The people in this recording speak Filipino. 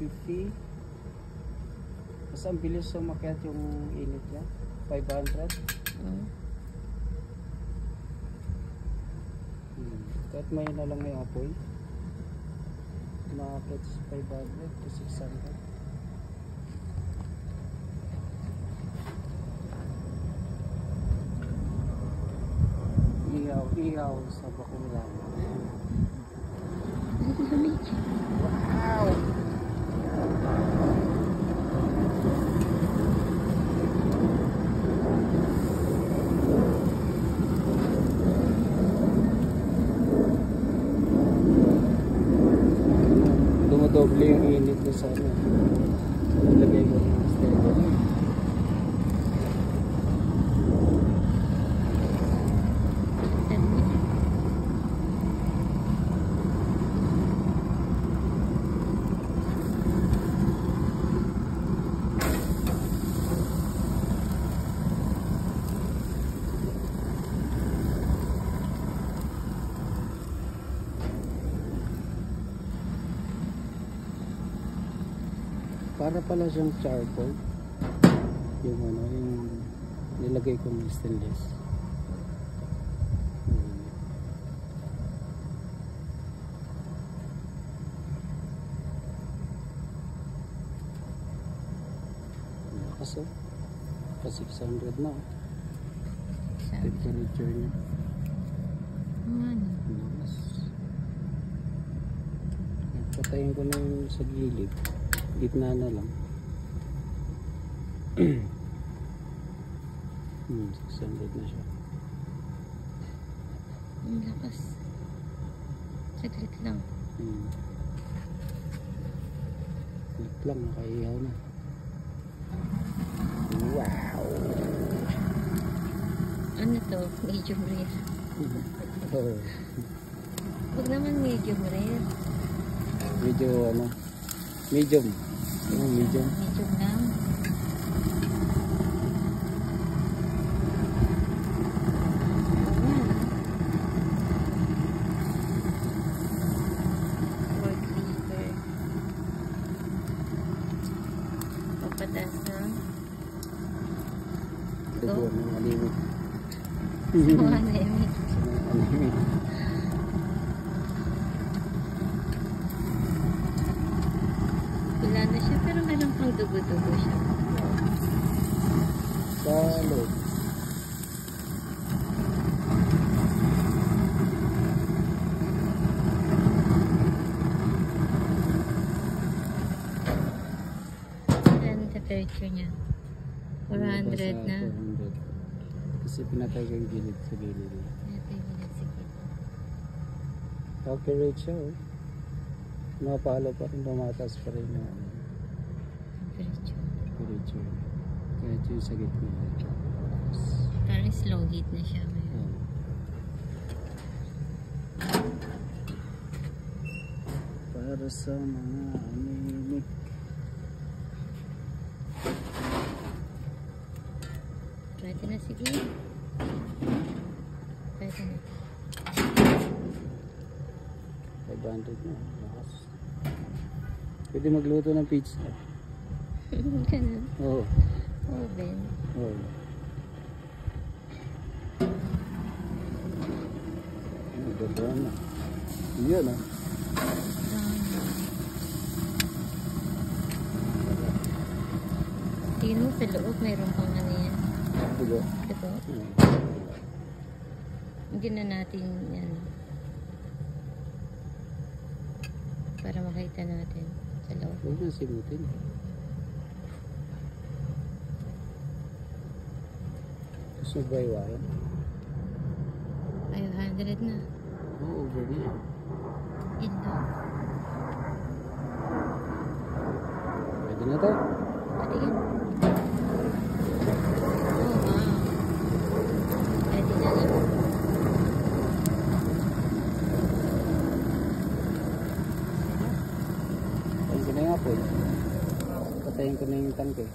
450. Mas ang bilis sumakyat yung init niya. 500. Kahit may na lang may apoy. Umakyat sa 500 to 600. Ihaw sa bakulang. Wow! Dumodoble yung init ko sa ano. Nilagay ko ng stable. Para pala siyang charcoal. Yung ano, yung nilagay ko ng stainless. Lakas oh. Pa 600 na oh. Temperature niya. Lakas. Patayin ko na yung sa gilid. Gitna na lang. 600 na siya. Ang lakas. Saglit lang. Saglit lang, nakaihaw na. Wow! Ano to? Medium rare. Huwag naman medium rare. Medyo ano? Medium. Medium. Medium lang. Pork liver. Papatas na. Dugo ng alimit. Mga anemik. Alimit. Wala na siya, pero meron pang dugo-dugo siya. Sa loob. Ano temperature niya? 400 na. 400. Kasi pinatay ko yung gilid sa gilid. Pinatay mo na sa gilid. Accurate siya oh. Napalo pa rin, tumataas pa rin yung temperature. Kahit yung sa gitna. Parang slow heat na siya ngayon. Para sa mga anemic. Pwede na sige. Pwede na. 500 na. Lakas. Pwede magluto ng pizza. Ganun. Oo. Oven. Oo. Ganda na. Yun ah. Tingnan mo sa loob, mayroon pang ano yan. Diba? Diba? Hindi na natin yan. Para makita natin sa loob. Huwag na simutin. Gusto ba iwain? 500 na. Oo, over na yan. Yan lang. Pwede na to? Pwede yan. Oh, wow. Pwede na lang. Patayin ko na yung apoy. Patayin ko na yung tangke.